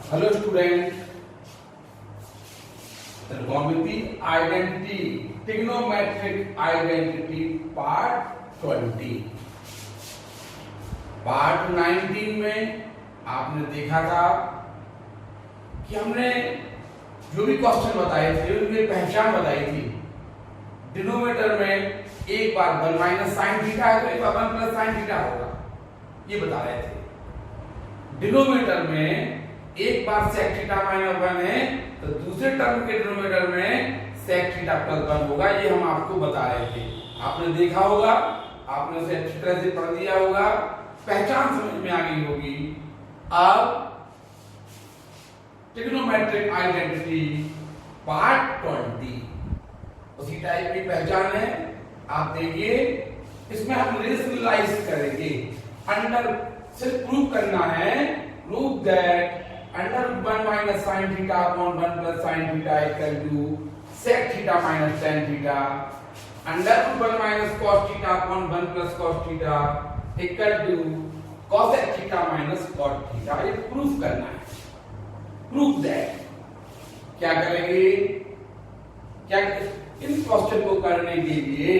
Hello student, त्रिकोणमिति identity, trigonometric identity part 20। Part 19 में आपने देखा था कि हमने जो भी क्वेश्चन बताए थे उनकी पहचान बताई थी। डिनोमिनेटर में एक बार 1 माइनस साइन थीटा है तो एक बार 1 प्लस साइन थीटा होगा, ये बता रहे थे। डिनोमिनेटर में एक बार सेक थीटा माइनस 1 है तो दूसरे टर्म के डिनोमिनेटर में सेक थीटा प्लस 1 होगा, ये हम आपको बता रहे थे। आपने देखा होगा, आपने उसे अच्छी तरह से पढ़ दिया होगा, पहचान समझ में आ गई होगी। अब ट्रिग्नोमेट्रिक आइडेंटिटी पार्ट 20 उसी टाइप की पहचान है। आप देखिए, इसमें हम रेशनलाइज करेंगे। अंडर सिर्फ प्रूव करना है, prove that under 1 minus sine theta upon 1 plus sign theta equal to sec theta minus tan theta. Under 1 minus cos theta upon 1 plus cos theta equal to cosec theta minus cot theta. ये proof करना है। Proof that क्या करेंगे, क्या इन question को करने के लिए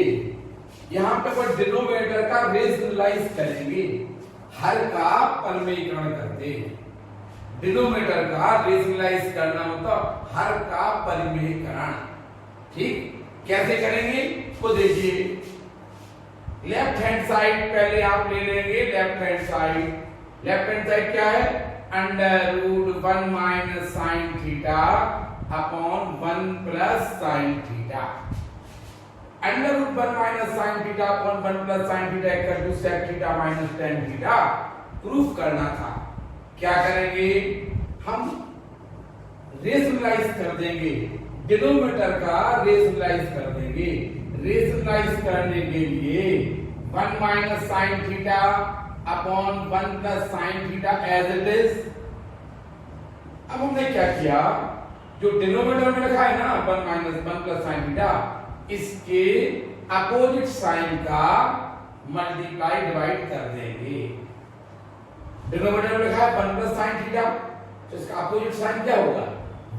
यहां पे कोई डिनोमिनेटर का रेशनलाइज करेंगे, हर का परमेयीकरण करते हैं। डिनोमिनेटर का रेशनलाइज करना मतलब हर का परिमेयीकरण। ठीक, कैसे करेंगे वो देखिए। लेफ्ट हैंड साइड पहले आप ले लेंगे। लेफ्ट हैंड साइड क्या है? Under root 1 minus sine theta upon 1 plus sign theta. Under root 1 minus sine theta upon 1 plus sign theta equal to sec theta minus tan theta. Proof करना था। क्या करेंगे, हम रेशनलाइज कर देंगे, डिनोमिनेटर का रेशनलाइज कर देंगे। रेशनलाइज करने के लिए 1 minus sine theta upon 1 plus sign theta as it is. अब हमने क्या किया, जो डिनोमिनेटर में लिखा है ना 1 माइनस 1 प्लस साइन थीटा, इसके अपोजिट साइन का मल्टीप्लाई डिवाइड कर देंगे। डिनोमिनेटर में लिखा है 1 प्लस साइन थीटा, तो इसका अपोजिट साइन क्या होगा?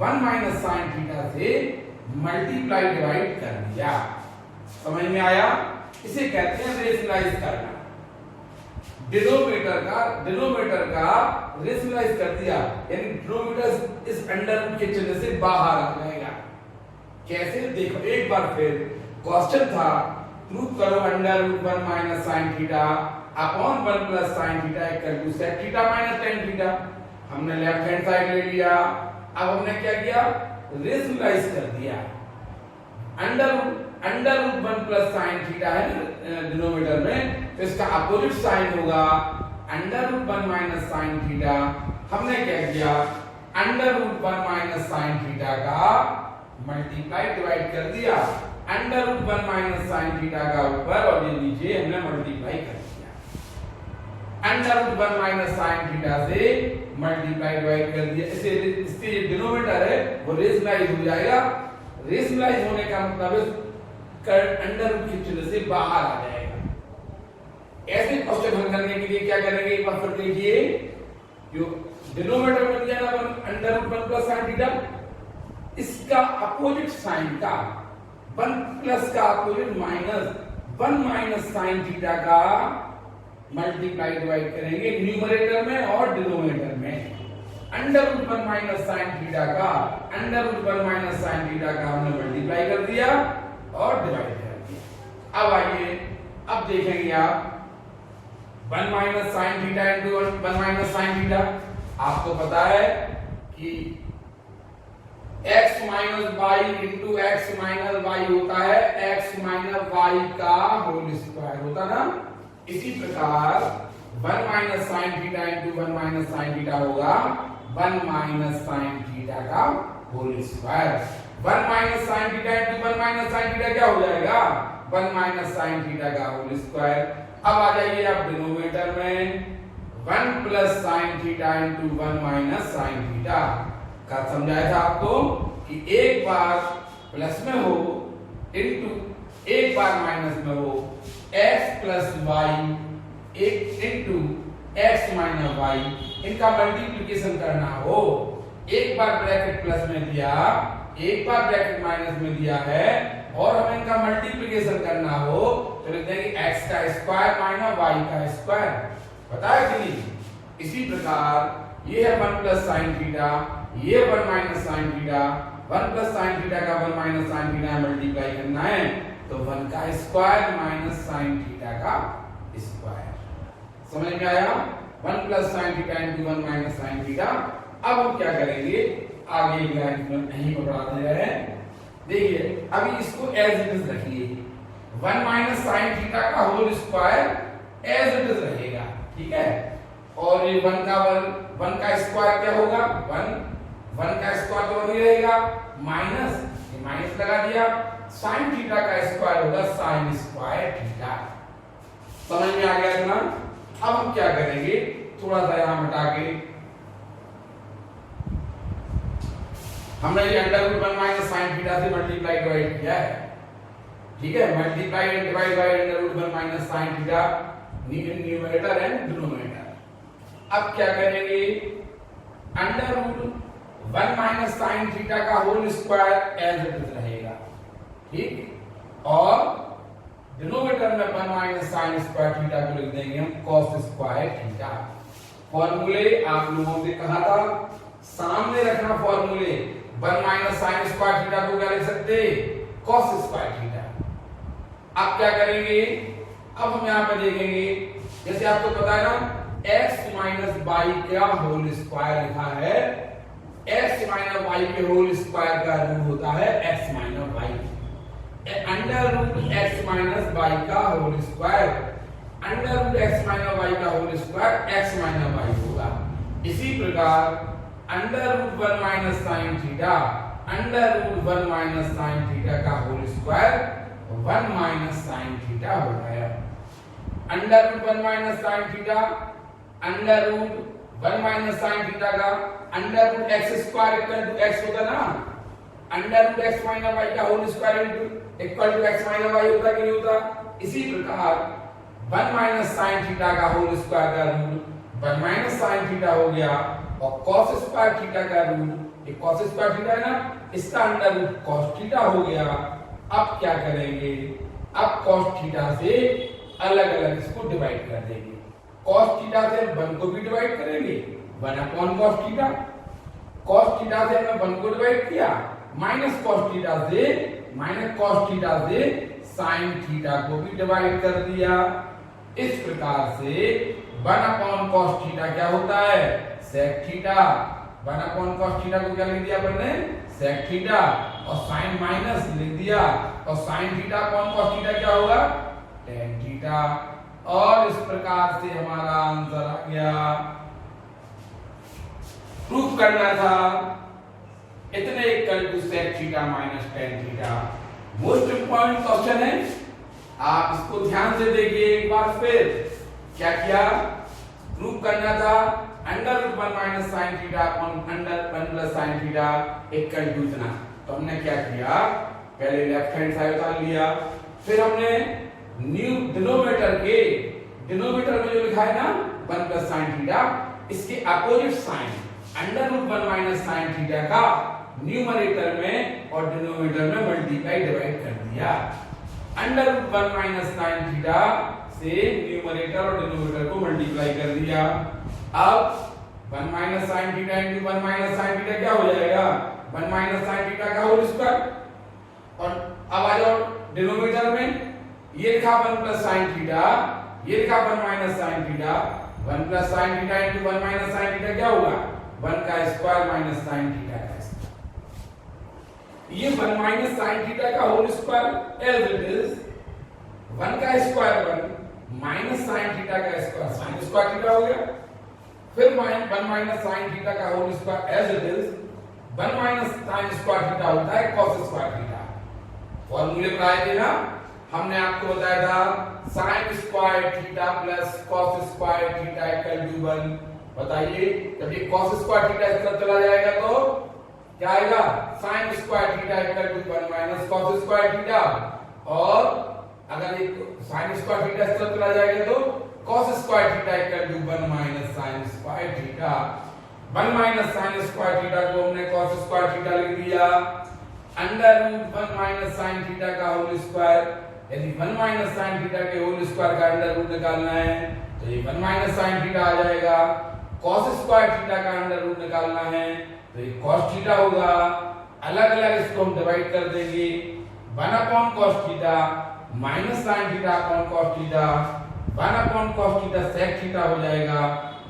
1 माइनस साइन थीटा से मल्टीप्लाई डिवाइड कर दिया। समझ में आया? इसे कहते हैं रेशनलाइज करना। डिनोमिनेटर का रेशनलाइज कर दिया, यानी डिनोमिनेटर इस अंडर के चिन्ह से बाहर आ जाएगा। कैसे देखो एक बार फिर। क्वेश्चन था प्रूव करो under root 1 minus sine theta upon 1 plus sign theta equal to sec theta minus tan theta. हमने लेफ्ट हैंड साइड ले लिया। अब हमने क्या किया, रेशनलाइज कर दिया। अंडर रूट 1 प्लस साइन थीटा है डिनोमिनेटर में, तो इसका अपोजिट साइन होगा under root 1 minus sine theta. हमने क्या किया, under root 1 minus sine theta का मल्टीप्लाई डिवाइड कर दिया। Under root 1 minus sine theta का ऊपर और ये नीचे हमने मल्टीप्लाई कर दिया। Under root 1 minus sine theta से मल्टीप्लाई डिवाइड कर दिया। इससे ये डिनोमिनेटर है वो रेशनलाइज हो जाएगा। रेशनलाइज होने का मतलब अंडर रूट के चिन्ह से बाहर आ जाएगा। ऐसे क्वेश्चन हल करने के लिए क्या करेंगे, एक बार फिर देखिए। जो डिनोमिनेटर में दिया ना under root 1 plus sign theta, इसका अपोजिट साइन का 1 प्लस का opposite minus 1 minus sine theta का मल्टीप्लाई डिवाइड करेंगे न्यूमरेटर में और डिनोमिनेटर में। Under root 1 minus sine theta का under root 1 minus sine theta का हमने मल्टीप्लाई कर दिया और डिवाइड कर दिया। अब आइए, अब देखेंगे आप 1 minus sine theta into 1 minus sine theta. आपको पता है कि x minus y into x minus y होता है x माइनस वाई का होल स्क्वायर होता ना। इसी प्रकार 1 minus sine theta into 1 minus sine theta होगा 1 माइनस साइन थीटा का whole square. 1 minus sine theta into 1 minus sine theta क्या हो जाएगा? 1 माइनस साइन थीटा का होल स्क्वायर। अब आ जाइए आप डिनोमिनेटर में 1 plus sign theta into 1 minus sine theta का समझाया था आपको कि एक बार प्लस में हो इंटू एक बार माइनस में हो, x प्लस वाई एक इंटू x माइनस वाई, इनका मल्टीप्लिकेशन करना हो, एक बार ब्रैकेट प्लस में दिया, एक बार ब्रैकेट माइनस में दिया है, और हमें इनका मल्टीप्लिकेशन करना हो तो लिख देंगे x का स्क्वायर माइनस y का स्क्वायर। पता है कि नहीं? इसी प्रकार ये है 1 प्लस साइन थीटा, ये 1 minus sine theta, 1 plus sign theta का 1 माइनस साइन थीटा मल्टीप्लाई करना है तो 1 का स्क्वायर माइनस साइन थीटा का स्क्वायर। समझ में आया? 1 plus sign theta into 1 minus sine theta. अब हम क्या करेंगे, आगे लाइन में नहीं पढ़ा दे रहे हैं। देखिए अभी इसको एज इट इज रखिए, 1 माइनस साइन थीटा का whole square as it is रहेगा, ठीक है। और ये 1 का स्क्वायर क्या होगा, 1 का स्क्वायर तो वही रहेगा, माइनस, ये माइनस लगा दिया, साइन थीटा का स्क्वायर होगा साइन स्क्वायर थीटा। समझ में आ गया इतना? अब हम क्या करेंगे, थोड़ा सा यहां हटा के हमने ये under root 1 minus sine theta से मल्टीप्लाई डिवाइड किया है, ठीक है। Multiply and divide by under root 1 minus sine theta, numerator and denominator. अब क्या करेंगे, under root 1 minus sine theta का whole square as it is रहेगा, ठीक, और डिनोमिनेटर में 1 माइनस साइन स्क्वायर थीटा को लिख देंगे हम cos स्क्वायर थीटा। फॉर्मूले आप लोगों से कहा था सामने रखना, फॉर्मूले 1 माइनस साइन स्क्वायर थीटा को क्या लिख सकते, cos स्क्वायर थीटा। अब क्या करेंगे, अब हम यहां पे देखेंगे, जैसे आपको पता है ना x माइनस वाई का होल स्क्वायर लिखा है, x माइनस वाई के होल स्क्वायर का रूट होता है x minus y, under root x minus y का whole square, under root x minus y का whole square x minus y होगा। इसी प्रकार under root 1 minus sine theta, under root 1 minus sine theta का whole square 1 minus sine theta हो गया। Under root 1 minus sine theta, under root 1 minus sine theta का under root x square equal to x होता ना, under root x minus y का whole square equal to x minus y होता कि नहीं होता। इसी प्रकार 1 माइनस साइन थीटा का होल स्क्वायर का रूट 1 माइनस साइन थीटा हो गया, और cos स्क्वायर थीटा का रूट, ये cos स्क्वायर थीटा है ना, इसका अंडर रूट cos थीटा हो गया। अब क्या करेंगे, अब cos थीटा से अलग अलग इसको डिवाइड कर देंगे, cos थीटा से 1 को भी डिवाइड करेंगे 1 upon cos theta, cos theta से हमने 1 को डिवाइड किया, माइनस cos थीटा से sin थीटा को भी डिवाइड कर दिया। इस प्रकार से 1 अपॉन cos थीटा क्या होता है, sec theta, 1 upon cos theta को क्या लिख दिया हमने, sec थीटा, और sin माइनस लिख दिया, और sin theta upon cos theta क्या होगा, tan थीटा। और इस प्रकार से हमारा आंसर आ गया। प्रूफ करना था इतने equal to sec theta minus tan theta. Most important question है, आप इसको ध्यान से देखिए एक बार फिर। क्या किया, प्रूफ करना था under root 1 minus sine theta upon under 1 plus sign theta equal to इतना। तो हमने क्या किया, पहले लेफ्ट हैंड साइड उतार लिया, फिर हमने न्यू डिनोमिनेटर में जो लिखा है ना 1 प्लस साइन थीटा, इसके opposite sign under root 1 minus sine theta का न्यूमरेटर में और डिनोमिनेटर में मल्टीप्लाई डिवाइड कर दिया। Under root 1 minus sine theta से न्यूमरेटर और डिनोमिनेटर को मल्टीप्लाई कर दिया। अब 1 minus sine theta into 1 minus sine theta क्या हो जाएगा, 1 माइनस साइन थीटा का होल स्क्वायर। और अब आ जाओ डिनोमिनेटर में, ये लिखा 1 प्लस साइन थीटा, ये लिखा 1 minus sine theta, 1 plus sign theta into 1 minus sine theta क्या होगा, 1 का स्क्वायर माइनस साइन थीटा का स्क्वायर। ये 1 माइनस साइन थीटा का whole square as it is 1 का स्क्वायर 1 माइनस साइन थीटा का स्क्वायर साइन स्क्वायर थीटा हो गया। फिर 1 माइनस साइन थीटा का whole square as it is 1 minus sine square theta होता है cos स्क्वायर थीटा। फॉर्मूले पढ़ाए थे ना, हमने आपको बताया था sine square theta plus cos square theta equal to 1। बताइए, जब ये cos स्क्वायर थीटा इस तरफ चला जाएगा तो क्या आएगा, sine square theta equal to 1 minus cos square theta, और अगर ये साइन स्क्वायर थीटा इस तरफ चला जाएगा तो cos square theta equal to 1 minus sin square theta. 1 minus sin square theta को हमने cos स्क्वायर थीटा लिख दिया under root 1 minus sin theta का होल स्क्वायर। यदि 1 माइनस sin थीटा के होल स्क्वायर का अंडर रूट निकालना है तो ये 1 माइनस sin थीटा आ जाएगा। cos स्क्वायर थीटा का अंडर रूट निकालना है तो ये cos थीटा होगा। अलग अलग इसको हम डिवाइड कर देंगे 1 upon cos theta minus sin theta upon cos theta 1 upon cos theta sec theta हो जाएगा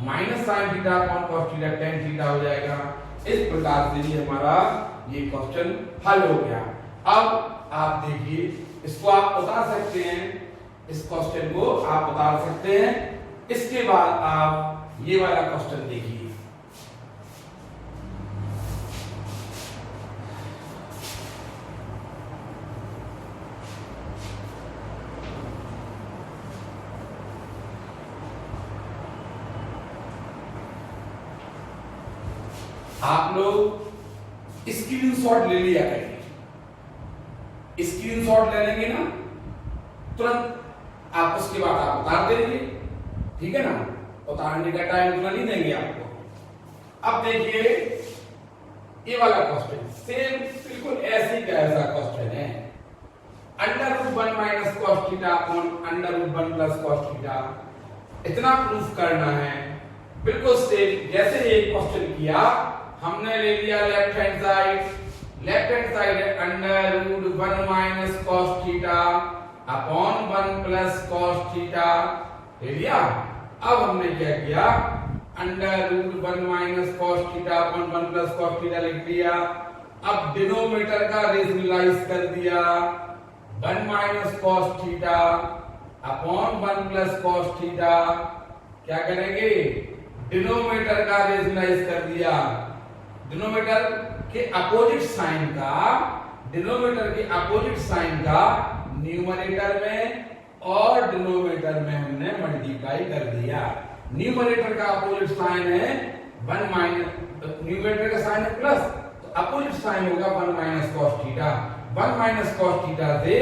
minus sin theta upon cos theta tan theta हो जाएगा। इस प्रकार से ये हमारा ये क्वेश्चन हल हो गया। अब आप देखिए इसको आप बता सकते हैं, इस क्वेश्चन को आप बता सकते हैं। इसके बाद आप ये वाला क्वेश्चन देखिए। आप लोग स्क्रीनशॉट ले लिया करेंगे। स्क्रीनशॉट ले लेंगे ना तुरंत आप उसके बाद आप उतार देंगे, ठीक है ना। उतारने का टाइम उतना नहीं देंगे आपको। अब देखिए ये वाला क्वेश्चन सेम बिल्कुल ऐसे का ऐसा क्वेश्चन है। Under root 1 minus cos theta upon under root 1 plus cos theta इतना प्रूफ करना है। बिल्कुल सेम जैसे ये क्वेश्चन किया हमने ले लिया left hand side under root 1 minus cos theta upon 1 plus cos theta ले लिया। अब हमने क्या किया under root 1 minus cos theta upon 1 plus cos theta लिख दिया। अब डिनोमिनेटर का रेशनलाइज कर दिया 1 minus cos theta upon 1 plus cos theta. क्या करेंगे डिनोमिनेटर का रेशनलाइज कर दिया। डिनोमिनेटर के अपोजिट साइन का न्यूमरेटर में और डिनोमिनेटर में हमने मल्टीप्लाई कर दिया। न्यूमरेटर का अपोजिट साइन है 1 माइनस, न्यूमरेटर का साइन है प्लस तो अपोजिट साइन होगा 1 minus cos theta. 1 minus cos theta से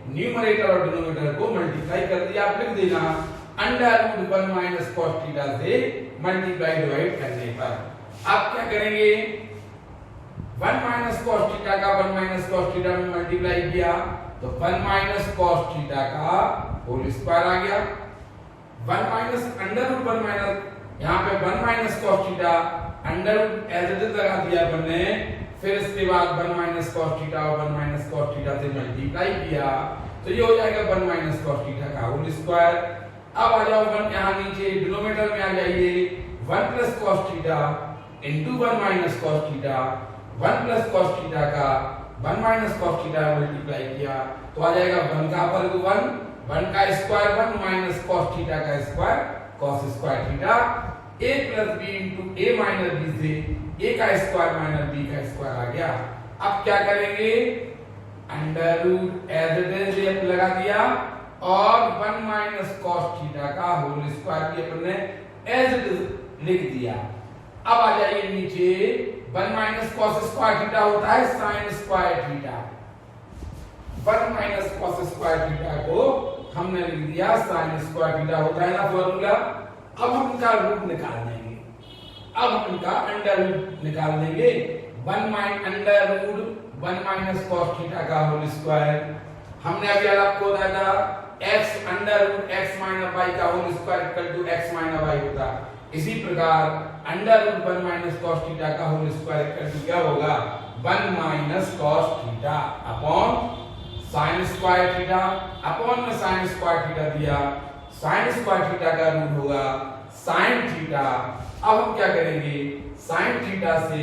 न्यूमरेटर और डिनोमिनेटर को मल्टीप्लाई कर दिया। आप लिख देना under root 1 minus cos theta से मल्टीप्लाई डिवाइड करने पर। अब क्या करेंगे 1 माइनस cos थीटा का 1 माइनस cos थीटा में मल्टीप्लाई किया तो 1 माइनस cos थीटा का होल स्क्वायर आ गया। 1 माइनस अंडर रूट 1 माइनस यहाँ पे 1 minus cos theta under root as it is लगा दिया अपन ने। फिर इसके बाद 1 माइनस cos थीटा और 1 माइनस cos थीटा से मल्टीप्लाई किया तो ये हो जाएगा 1 माइनस cos थीटा का होल स्क्वायर। अब आ जाओ 1 यहाँ नीचे डिनोमिनेटर में आ जाइए 1 plus cos theta into 1 minus cos theta 1 plus cos theta का 1 माइनस cos थीटा मल्टीप्लाई किया तो आ जाएगा 1 का वर्ग 1 का स्क्वायर 1 माइनस cos थीटा का square cos square theta a plus b into a minus b से a का स्क्वायर माइनस b का स्क्वायर आ गया। अब क्या करेंगे under root as it is लगा दिया और 1 माइनस cos थीटा का होल स्क्वायर भी अपन ने एज इट इज लिख दिया। अब आ जाइए नीचे 1 माइनस cos स्क्वायर थीटा होता है sin square theta. 1 minus cos square theta को हमने लिख दिया sin स्क्वायर थीटा होता है ना फॉर्मूला। अब हम इनका रूट निकाल देंगे। अब हम इनका अंडर रूट निकाल देंगे 1 माइनस cos थीटा का होल स्क्वायर। हमने अभी आपको बताया था x under root x minus y का whole square equal to x minus y होता। इसी प्रकार under root 1 minus cos theta का होल स्क्वायर इक्वल टू क्या होगा 1 minus cos theta upon sin square theta. Upon में sin स्क्वायर थीटा दिया sin square theta का रूट होगा sin थीटा। अब हम क्या करेंगे sin थीटा से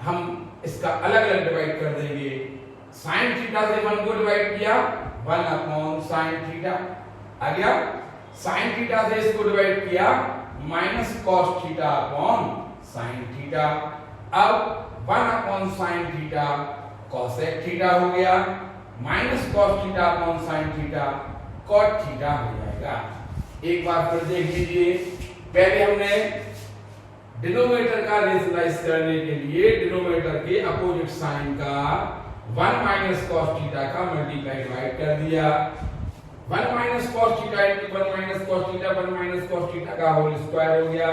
हम इसका अलग अलग डिवाइड कर देंगे। sin थीटा से 1 को डिवाइड किया 1 अपॉन sin थीटा आ गया। sin थीटा से इसको डिवाइड किया minus cos theta upon sin theta. अब 1 upon sin theta cosec theta हो गया minus cos theta upon sin theta cot theta हो जाएगा। एक बार फिर देख लीजिए, पहले हमने डिनोमिनेटर का रेशनलाइज करने के लिए डिनोमिनेटर के अपोजिट साइन का 1 माइनस cos थीटा का मल्टीप्लाई डिवाइड कर दिया। 1 minus cos theta into 1 minus cos theta, 1 minus cos theta का होल स्क्वायर हो गया।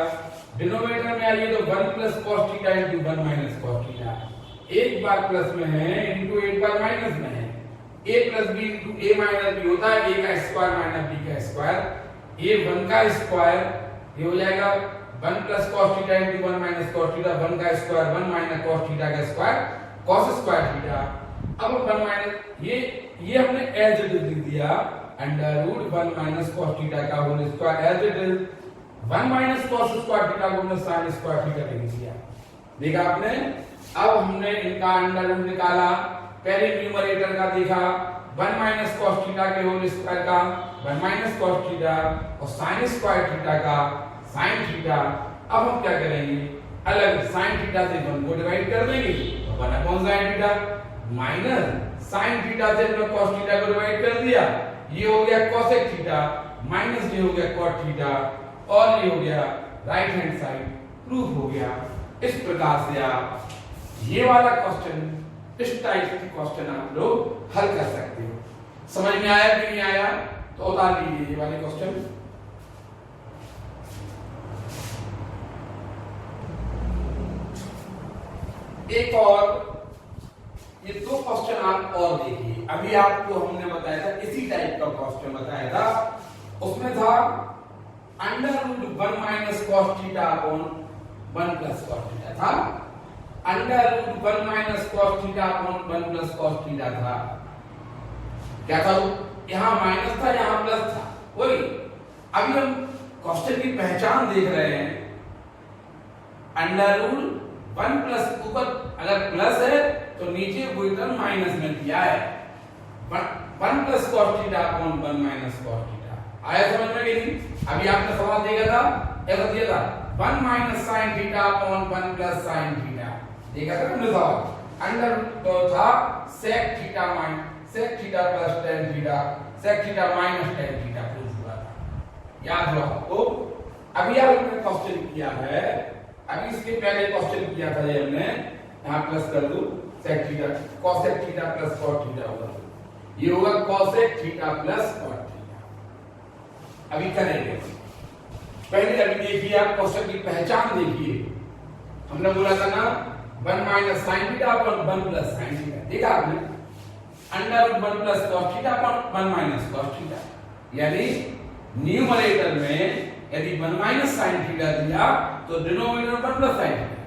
डिनोमिनेटर में आइए तो 1 plus cos theta into 1 minus cos theta, एक बार प्लस में है इंटू एक बार माइनस में है। a plus b into a minus b होता है a का स्क्वायर माइनस b का स्क्वायर, ये 1 का स्क्वायर ये हो जाएगा 1 plus cos theta into 1 minus cos theta, 1 का स्क्वायर 1 माइनस कॉस थीटा का स्क्वायर कॉस स्क्वायर थीटा। अब 1 माइनस ये हमने एज इट इज लिख दिया, under root 1 minus cos theta का whole square as it is 1 minus cos square theta को हमने साइन स्क्वायर थीटा लिख दिया। देखा आपने। अब हमने इनका अंडर रूट निकाला, पहले न्यूमरेटर का देखा 1 माइनस कॉस थीटा के होल स्क्वायर का 1 माइनस कॉस थीटा और साइन स्क्वायर थीटा का साइन थीटा। अब हम क्या करेंगे, अलग साइन थीटा से 1 को डिवाइड कर देंगे तो 1 upon sine theta, minus sine theta से हमने कॉस थीटा को डिवाइड कर दिया, ये हो गया कोसेक थीटा, माइनस ये हो गया कॉट थीटा और ये हो गया राइट हैंड साइड प्रूफ हो गया। इस प्रकार से आप ये वाला क्वेश्चन, इस टाइप के क्वेश्चन आप लोग हल कर सकते हो। समझ में आया कि नहीं आया तो उतार लीजिए ये वाले क्वेश्चन। एक और ये 2 क्वेश्चन आप और देखिए। अभी आपको हमने बताया था इसी टाइप का क्वेश्चन बताया था, उसमें था under root 1 minus cos theta upon 1 plus cos theta था, under root 1 minus cos theta upon 1 plus cos theta था। क्या था, यहां माइनस था यहां प्लस था, वही। अभी हम क्वेश्चन की पहचान देख रहे हैं, अंडर रूट 1 प्लस ऊपर अगर प्लस है तो नीचे कोई टर्म माइनस में दिया है, 1 plus cos theta upon 1 minus cos theta. आया समझ में कि नहीं। अभी आपने सवाल देखा था, ऐसा दिया था 1 minus sine theta upon 1 plus sign theta, देखा था हमने सवाल। अंडर तो था sec theta minus sec theta plus tan theta, sec theta minus tan theta proof हुआ था, याद हो आपको। अभी आपने क्वेश्चन किया है, अभी इसके पहले क्वेश्चन किया था ये हमने, यहां प्लस कर दूं sec theta cosec theta plus cot theta होगा, ये होगा cosec theta plus cot theta. अभी करेंगे, पहले अभी देखिए आप क्वेश्चन की पहचान देखिए। हमने बोला था ना 1 minus sine theta upon 1 plus sign theta, देखा आपने। Under root 1 plus cos theta upon 1 minus cos theta, यानी न्यूमरेटर में यदि 1 माइनस साइन थीटा दिया तो डिनोमिनेटर में 1 प्लस साइन थीटा,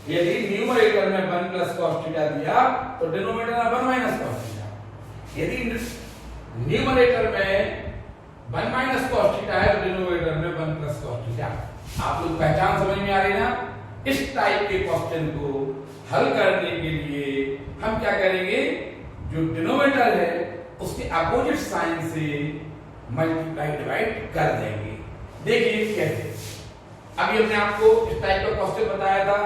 यदि न्यूमरेटर में 1 प्लस कॉस थीटा दिया तो डिनोमिनेटर में 1 माइनस कॉस थीटा। यदि न्यूमरेटर में 1 माइनस कॉस थीटा है तो डिनोमिनेटर में 1 प्लस कॉस थीटा। आप लोग पहचान समझ में आ रही ना। इस टाइप के क्वेश्चन को हल करने के लिए हम क्या करेंगे, जो डिनोमिनेटर है उसके अपोजिट साइन से मल्टीप्लाई डिवाइड कर देंगे। देखिए कैसे। अभी हमने आपको इस टाइप का क्वेश्चन बताया था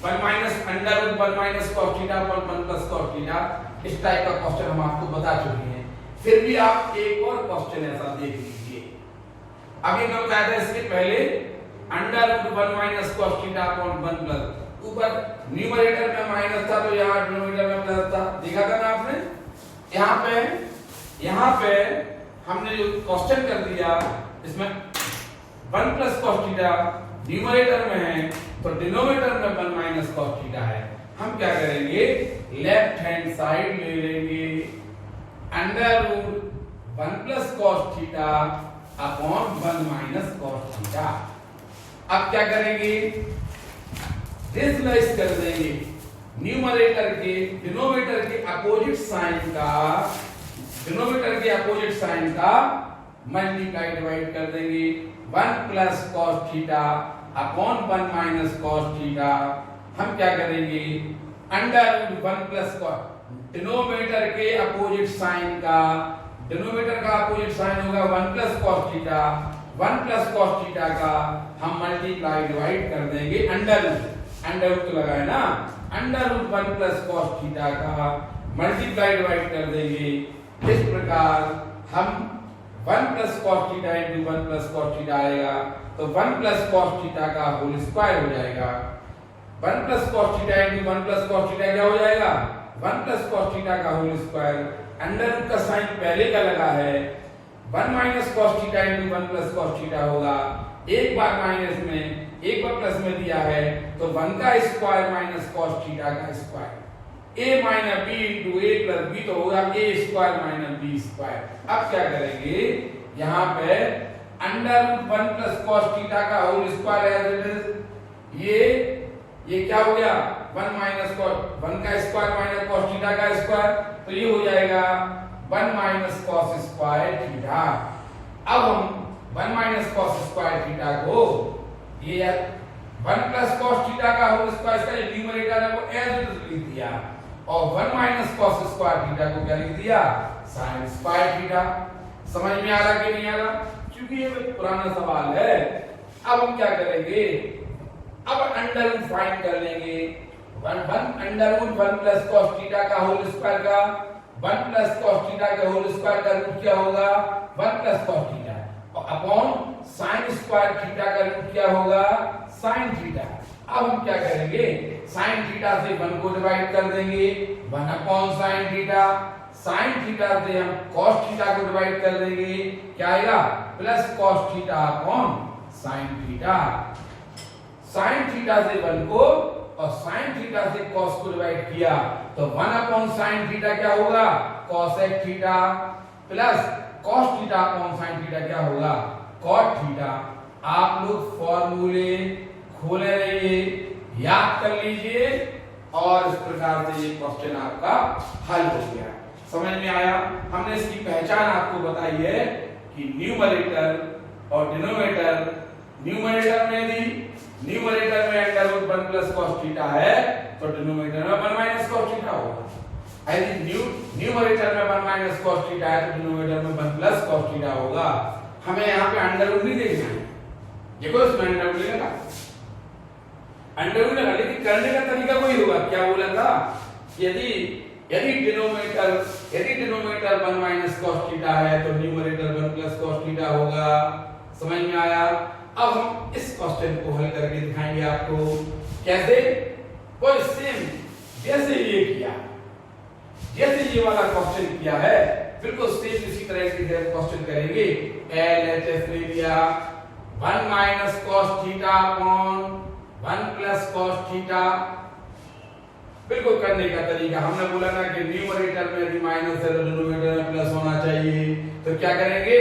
1 minus under root 1 minus cos theta upon 1 plus cos theta, इस टाइप का क्वेश्चन हम आपको बता चुके हैं। फिर भी आप एक और क्वेश्चन ऐसा देख लीजिए। अभी मैं बताया था इसके पहले under root 1 minus cos theta upon 1 plus, ऊपर न्यूमरेटर में माइनस था तो यहाँ डिनोमिनेटर में प्लस था, देखा था ना आपने। यहाँ पे हमने जो क्वेश्चन कर दिया, इसमें 1 प्लस कॉस थीटा न्यूमरेटर में है तो डिनोमिनेटर में 1 माइनस कॉस थीटा है। हम क्या करेंगे, लेफ्ट हैंड साइड ले लेंगे under root 1 plus cos theta upon 1 minus cos theta. अब क्या करेंगे, रेशनलाइज कर देंगे न्यूमरेटर के डिनोमिनेटर के अपोजिट साइन का मल्टीप्लाई डिवाइड कर देंगे 1 plus cos theta upon 1 minus cos theta. हम क्या करेंगे, under root 1 plus cos denominator के अपोजिट साइन का, डिनोमिनेटर का अपोजिट साइन होगा 1 plus cos theta, 1 plus cos theta का हम मल्टीप्लाई डिवाइड कर देंगे अंडर रूट तो लगा है ना, under root 1 plus cos theta का मल्टीप्लाई डिवाइड कर देंगे। इस प्रकार हम 1 plus cos theta into 1 plus cos theta आएगा तो 1 प्लस कॉस थीटा का होल स्क्वायर हो जाएगा। 1 plus cos theta into 1 plus cos theta क्या हो जाएगा, 1 प्लस कॉस थीटा का होल स्क्वायर। अंडर रूट का साइन पहले का लगा है, 1 minus cos theta into 1 plus cos theta होगा। एक बार माइनस में एक बार प्लस में दिया है तो 1 का स्क्वायर माइनस कॉस थीटा का square, a minus b into a plus b तो होगा a square minus b square. अब क्या करेंगे, यहाँ पे अंडर 1 प्लस कॉस थीटा का होल स्क्वायर है, ये क्या हो गया 1 माइनस कॉस 1 का स्क्वायर माइनस कॉस थीटा का स्क्वायर, तो ये हो जाएगा 1 माइनस कॉस स्क्वायर थीटा। अब हम 1 माइनस कॉस स्क्वायर थीटा को ये 1 प्लस कॉस थीटा का होल स्क्वायर इसका न्यूमरेटर है वो एज इट इज लिख दिया, और 1 माइनस कॉस स्क्वायर थीटा को क्या लिख दिया sin स्क्वायर थीटा। समझ में आ रहा कि नहीं आ रहा? क्योंकि ये पुराना सवाल है। अब हम क्या करेंगे, अब अंडर रूट फाइंड कर लेंगे। 1 under root 1 plus cos theta का होल स्क्वायर का 1 प्लस कॉस थीटा का होल स्क्वायर का रूट क्या होगा 1 प्लस कॉस थीटा, और अपॉन sin स्क्वायर थीटा का रूट क्या होगा sin थीटा। अब हम क्या करेंगे, sin थीटा से 1 को डिवाइड कर देंगे 1 upon sin theta, sin theta से हम cos थीटा को डिवाइड कर देंगे, क्या आएगा plus cos theta upon sin theta. sin theta से 1 को और sin थीटा से cos को डिवाइड किया तो 1 अपॉन sin थीटा क्या होगा cosec theta, plus cos theta upon sin theta क्या होगा cot थीटा। आप लोग फॉर्मूले खोले रहिए, याद कर लीजिए, और इस प्रकार से ये क्वेश्चन आपका हल हो गया। समझ में आया? हमने इसकी पहचान आपको बताई है कि न्यूमरेटर और डिनोमिनेटर, न्यूमरेटर में under root 1 plus cos theta है तो डिनोमिनेटर में 1 माइनस cos थीटा होगा। यदि न्यूमरेटर में 1 माइनस cos थीटा है तो डिनोमिनेटर में 1 प्लस cos थीटा होगा। हमें यहाँ पे अंडर रूट नहीं देखना है, देखो इसमें अंडर रूट लगा, अंडर रूट लगा, लेकिन करने का तरीका वही होगा। क्या बोला था, यदि डिनोमिनेटर 1 माइनस cos थीटा है तो न्यूमरेटर 1 प्लस cos थीटा होगा। समझ में आया? अब हम इस क्वेश्चन को हल करके दिखाएंगे आपको। कैसे? कोई सेम जैसे ये किया, जैसे ये वाला क्वेश्चन किया है बिल्कुल सेम इसी तरह के क्वेश्चन करेंगे। LHS ले लिया 1 minus cos theta upon 1 plus cos theta. बिल्कुल करने का तरीका हमने बोला ना कि न्यूमरेटर में यदि माइनस है तो डिनोमिनेटर में प्लस होना चाहिए, तो क्या करेंगे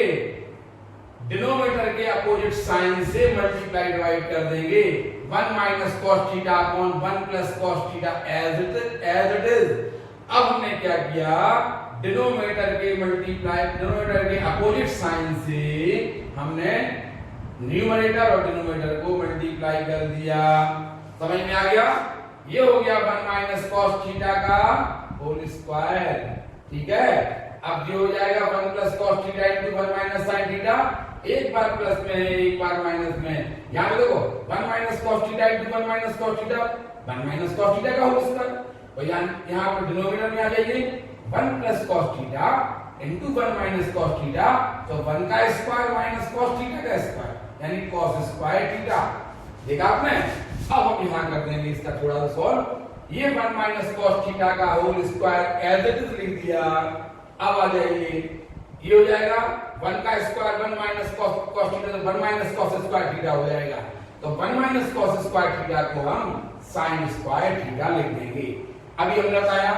डिनोमिनेटर के अपोजिट साइन से मल्टीप्लाई डिवाइड कर देंगे 1 minus cos theta upon 1 plus cos theta as it is. अब हमने क्या किया, डिनोमिनेटर के अपोजिट साइन से हमने न्यूमरेटर और डिनोमिनेटर को मल्टीप्लाई कर दिया। समझ में आ गया? ये हो गया 1 माइनस cos थीटा का होल स्क्वायर। ठीक है, अब ये हो जाएगा 1 plus cos theta into 1 minus sin theta, एक बार प्लस में एक बार माइनस में। यहाँ पे देखो 1 minus cos theta into 1 minus cos theta 1 minus cos theta का होल स्क्वायर, और यहाँ पर डिनोमिनेटर में आ जाइए 1 plus cos theta into 1 minus cos theta, तो 1 का स्क्वायर माइनस cos थीटा का स्क्वायर यानी cos स्क्वायर थीटा। देखा आपने? अब हम यहाँ कर देंगे इसका थोड़ा सा सॉल्व। ये 1 माइनस cos थीटा का whole square as it is लिख दिया। अब आ जाइए, ये हो जाएगा 1 का स्क्वायर 1 माइनस cos थीटा, तो 1 माइनस cos स्क्वायर थीटा हो जाएगा, तो 1 माइनस cos स्क्वायर थीटा को हम sin स्क्वायर थीटा लिख देंगे। अभी हमने बताया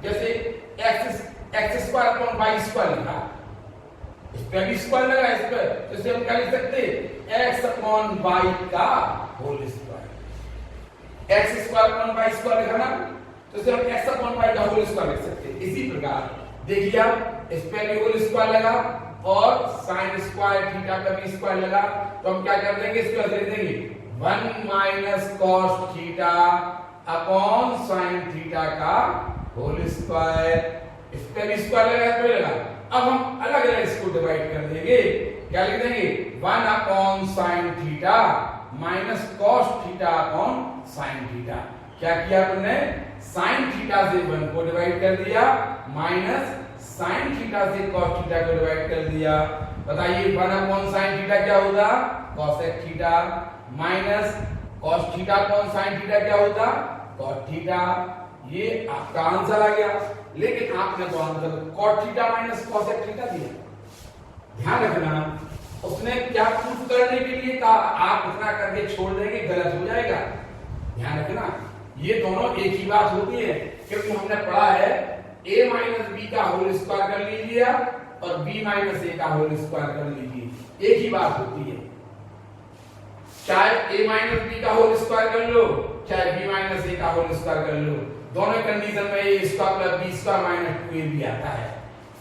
जैसे x square upon y square लिखा, इस पे भी स्क्वायर लगा, इस पे जैसे हम क्या लिख सकते x अपॉन y का whole square, x square upon y square लिखा ना, तो इसे हम x अपॉन y का होल स्क्वायर लिख सकते हैं। इसी प्रकार देखिए आप इस पे भी होल स्क्वायर लगा और sin स्क्वायर थीटा का भी स्क्वायर लगा, तो हम क्या कर देंगे, इसको लिख देंगे 1 minus cos theta upon sin theta का होल स्क्वायर। इस पे भी स्क्वायर लगा, इस पे लगा। अब हम अलग अलग इसको डिवाइड कर देंगे, क्या लिख देंगे 1 upon sin theta minus cos theta upon sin theta. क्या किया तुमने, sin थीटा से 1 को डिवाइड कर दिया माइनस sin थीटा से cos थीटा को डिवाइड कर दिया। बताइए 1 अपॉन sin थीटा क्या होगा cosec theta, minus cos theta upon sin theta क्या होगा cot थीटा। ये आपका आंसर आ गया, लेकिन आपने तो answer cot theta minus cosec theta दिया। ध्यान रखना, उसने क्या प्रूफ करने के लिए कहा, आप इतना करके छोड़ देंगे गलत हो जाएगा। ध्यान रखना, ये दोनों एक ही बात होती है, क्योंकि हमने पढ़ा है a माइनस बी का होल स्क्वायर कर लीजिए और b माइनस ए का होल स्क्वायर कर लीजिए, एक ही बात होती है। चाहे a माइनस बी का होल स्क्वायर कर लो, चाहे b माइनस ए का होल स्क्वायर कर लो, दोनों कंडीशन में a square plus b square minus 2ab आता है।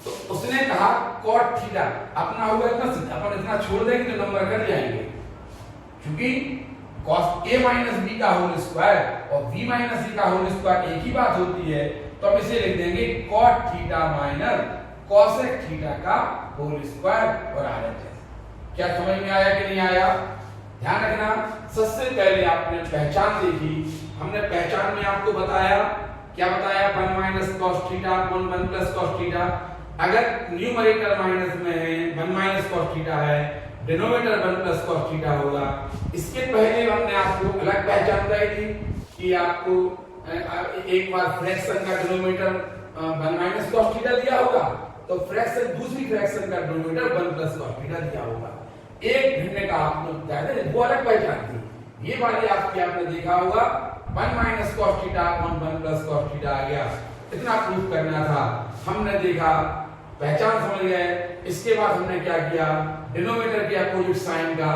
तो उसने कहा cot थीटा अपना होगा इतना सीधा, अपन इतना छोड़ देंगे तो नंबर कट जाएंगे, क्योंकि cos a माइनस b का होल स्क्वायर और b माइनस e का होल स्क्वायर एक ही बात होती है। तो हम इसे लिख देंगे cot theta minus cosec theta का होल स्क्वायर और RHS। क्या समझ में आया कि नहीं आया? ध्यान रखना, सबसे पहले आपने पहचान देखी, हमने पहचान में आपको बताया, क्या बताया, 1 minus cos theta 1 plus cos theta. अगर न्यूमरेटर माइनस में है 1 माइनस cos थीटा है, डिनोमिनेटर 1 प्लस cos थीटा होगा। इसके पहले हमने आपको अलग पहचान बताई थी कि आपको एक बार फ्रैक्शन का डिनोमिनेटर 1 माइनस cos थीटा दिया होगा, तो फ्रैक्शन दूसरी फ्रैक्शन का डिनोमिनेटर 1 प्लस cos थीटा दिया होगा। एक भिन्न का आपने बताया था, वो अलग पहचान थी। ये वाली आपने देखा होगा 1 minus cos theta 1 plus cos theta आ गया, इतना प्रूफ करना था। हमने देखा, पहचान समझ गए। इसके बाद हमने क्या किया, डिनोमिनेटर के अपोजिट साइन का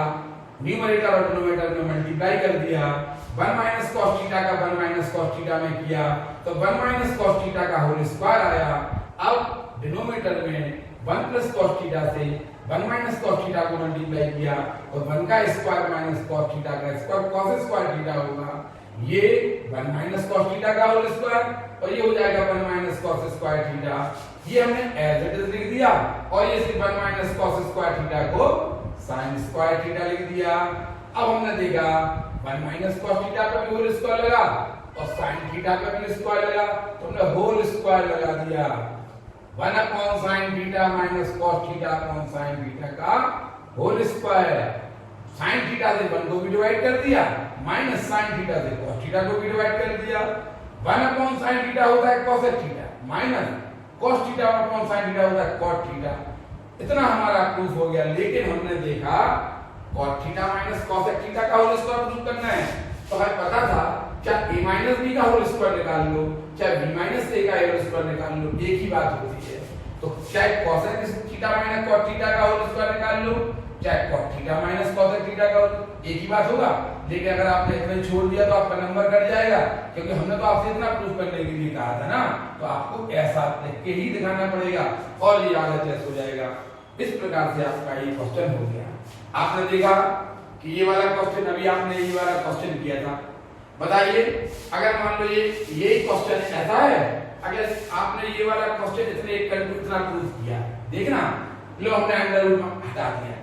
न्यूमरेटर और डिनोमिनेटर में मल्टीप्लाई कर दिया। 1 माइनस cos थीटा का 1 माइनस cos थीटा में किया तो 1 माइनस cos थीटा का होल स्क्वायर आया। अब डिनोमिनेटर में 1 प्लस cos थीटा से 1 माइनस cos थीटा को मल्टीप्लाई किया तो 1 का स्क्वायर माइनस cos थीटा का स्क्वायर cos स्क्वायर थीटा होगा। ये 1 माइनस cos थीटा का होल स्क्वायर और ये हो जाएगा 1 माइनस cos स्क्वायर थीटा। ये हमने एज इट इज लिख दिया और ये सिर्फ 1 माइनस cos स्क्वायर थीटा को sin स्क्वायर थीटा लिख दिया। अब हमने देखा 1 माइनस cos थीटा का भी होल स्क्वायर लगा और sin थीटा का भी स्क्वायर लगा, तो हमने होल स्क्वायर लगा दिया। 1 upon sin theta minus cos theta upon sin theta का होल स्क्वायर। sin थीटा से 1 को भी डिवाइड कर दिया, माइनस sin थीटा से cos थीटा को भी डिवाइड कर दिया। 1 अपॉन sin थीटा होता है cosec theta, minus cos theta upon sin theta होता है cot थीटा। इतना हमारा प्रूफ हो गया। लेकिन हमने देखा cot theta minus cosec theta का होल स्क्वायर प्रूफ करना है, तो हमें पता था चाहे a माइनस b का होल स्क्वायर निकाल लो, चाहे b माइनस a का होल स्क्वायर निकाल लो, एक ही बात होती है। तो चाहे cosec theta minus cot theta का होल स्क्वायर निकाल लो, चाहे cot theta minus cosec theta का, एक ही बात होगा। लेकिन अगर आपने इसमें छोड़ दिया तो आपका नंबर कट जाएगा, क्योंकि हमने तो आपसे इतना प्रूफ करने के लिए कहा था ना, तो आपको ऐसा लिख के ही दिखाना पड़ेगा और ये RHS हो जाएगा। इस प्रकार से आपका ये क्वेश्चन हो गया। आपने देखा कि ये वाला क्वेश्चन, अभी आपने ये वाला क्वेश्चन किया था। बताइए, अगर मान लो ये क्वेश्चन ऐसा है, अगर आपने ये वाला क्वेश्चन इतना प्रूफ किया, देखना लो हमने अंडर रूट हटा दिया,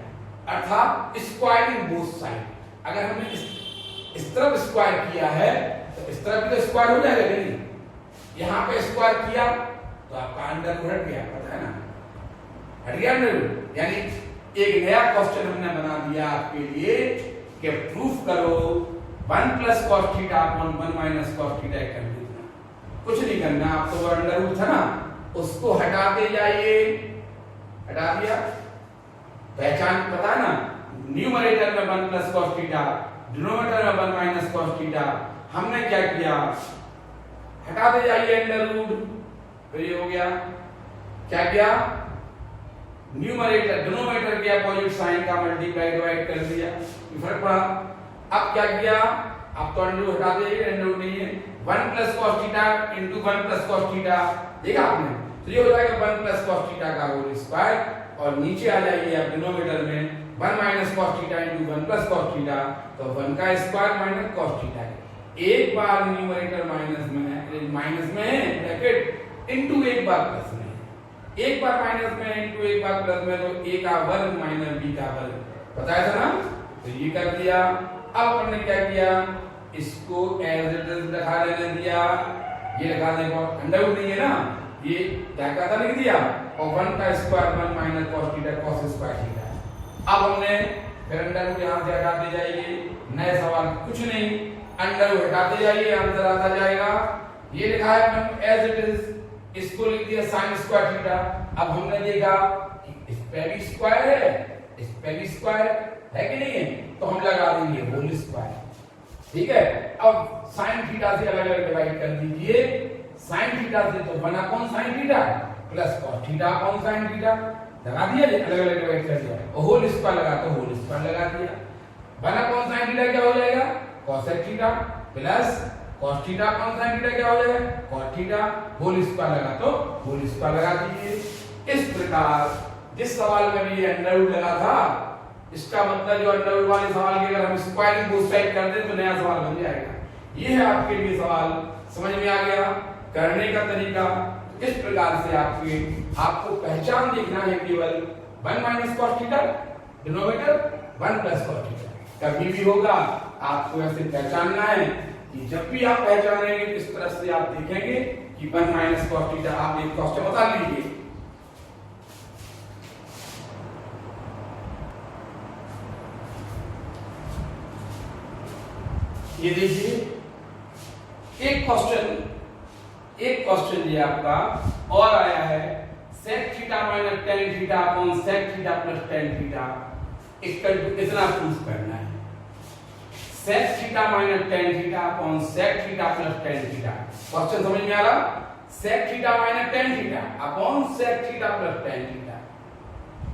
अर्थात स्क्वायरिंग बोथ साइड। अगर हमने इस तरफ स्क्वायर किया है तो इस तरफ भी तो स्क्वायर हो जाएगा कि नहीं। यहाँ पे स्क्वायर किया तो आपका अंडर रूट हट गया, पता है ना, हट गया अंडर रूट। यानी एक नया क्वेश्चन हमने बना दिया आपके लिए कि प्रूफ करो 1 plus cos theta upon 1 minus cos theta कर देना। कुछ नहीं करना, आप तो अंडर रूट था ना, उसको हटाते जाइए। हटा दिया, पहचान पता है ना, न्यूमरेटर में 1 प्लस cos थीटा, डिनोमिनेटर में 1 माइनस cos थीटा। हमने क्या किया, हटाते जाइए अंडर रूट, तो ये हो गया। क्या किया, न्यूमरेटर डिनोमिनेटर के अपोजिट साइन का मल्टीप्लाई डिवाइड कर दिया, फर्क पड़ा। अब क्या किया, अब तो अंडर रूट हटा दीजिए, अंडर रूट नहीं है। 1 plus cos theta into 1 plus cos theta, देखा आपने, तो ये हो जाएगा 1 प्लस cos थीटा का होल स्क्वायर। और नीचे आ जाइए आप डिनोमिनेटर में 1 minus cos theta into 1 plus cos theta, तो 1 का स्क्वायर माइनस cos थीटा। एक बार न्यूमरेटर माइनस में है ब्रैकेट इनटू एक बार प्लस में, एक बार माइनस में इनटू एक बार प्लस में, तो a का वर्ग माइनस b का वर्ग, बताया था ना। तो ये कर दिया। अब हमने क्या किया, इसको एज इट इज लिखा लेने दिया। ये लिखा देखो, अंडर रूट नहीं है ना, ये क्या था लिख दिया, और 1 का square 1 minus cos theta cos square theta. अब हमने फिर अंडर रूट यहां से हटाते जाइए, नए सवाल कुछ नहीं, अंडर रूट हटाते जाइए, आंसर आता जाएगा। ये लिखा है एज इट इज, इसको लिख दिया sin स्क्वायर थीटा। अब हमने देखा कि इस पे भी स्क्वायर है, इस पे भी स्क्वायर है कि नहीं है, तो हम लगा देंगे होल स्क्वायर। ठीक है, अब साइन थीटा से अलग अलग डिवाइड कर दीजिए। साइन थीटा से तो 1 upon sine theta plus cos theta upon sine theta लगा दिया, अलग अलग डिवाइड कर दिया, और होल स्क्वायर लगा तो होल स्क्वायर लगा दिया। 1 अपॉन साइन थीटा क्या हो जाएगा, cosec theta plus cos theta upon sine theta क्या हो जाएगा, cos थीटा, होल स्क्वायर लगा तो होल स्क्वायर लगा दीजिए। इस प्रकार जिस सवाल में भी ये अंडर रूट लगा था, इसका मतलब जो अंडर रूट वाले सवाल की अगर हम स्क्वायरिंग बोथ साइड कर दें तो नया सवाल बन जाएगा। ये है आपके लिए सवाल, समझ में आ गया करने का तरीका। इस प्रकार से आपको पहचान देखना है केवल 1 minus cos theta, denominator 1 plus cos theta. कभी भी होगा आपको ऐसे पहचानना है कि जब भी आप पहचानेंगे किस तरह से आप देखेंगे कि 1 माइनस cos थीटा, आप एक क्वेश्चन बता लीजिए। ये देखिए एक क्वेश्चन ये आपका और आया है, sec theta minus tan theta upon sec theta plus tan theta equal to कितना प्रूफ करना है। sec theta minus tan theta upon sec theta plus tan theta, question समझ में आ रहा, sec theta minus tan theta upon sec theta plus tan theta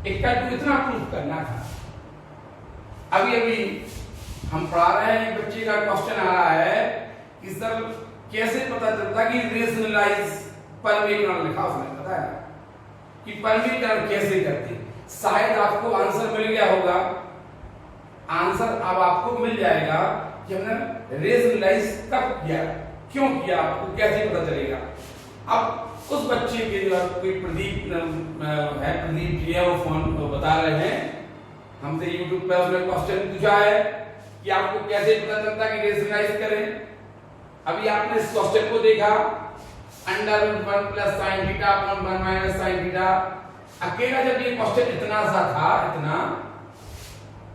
equal to कितना proof करना था। अभी हम पढ़ा रहे हैं, बच्चे का क्वेश्चन आ रहा है कि सर कैसे पता चलता कि रेशनलाइज परमीकरण लिखा उसने, पता है कि परमीकरण कैसे करते, शायद आपको आंसर मिल गया होगा। आंसर अब आपको मिल जाएगा कि हमने रेशनलाइज कब किया, क्यों किया, आपको कैसे पता चलेगा। अब उस बच्चे के जो कोई प्रदीप है, प्रदीप जी है, वो फोन बता रहे हैं हमसे, यूट्यूब पे उसने क्वेश्चन पूछा है कि आपको कैसे पता चलता कि रेशनलाइज करें। अभी आपने इस क्वेश्चन को देखा, under root 1 plus sign theta upon 1 minus sine theta. अकेला जब ये क्वेश्चन इतना सा था, इतना,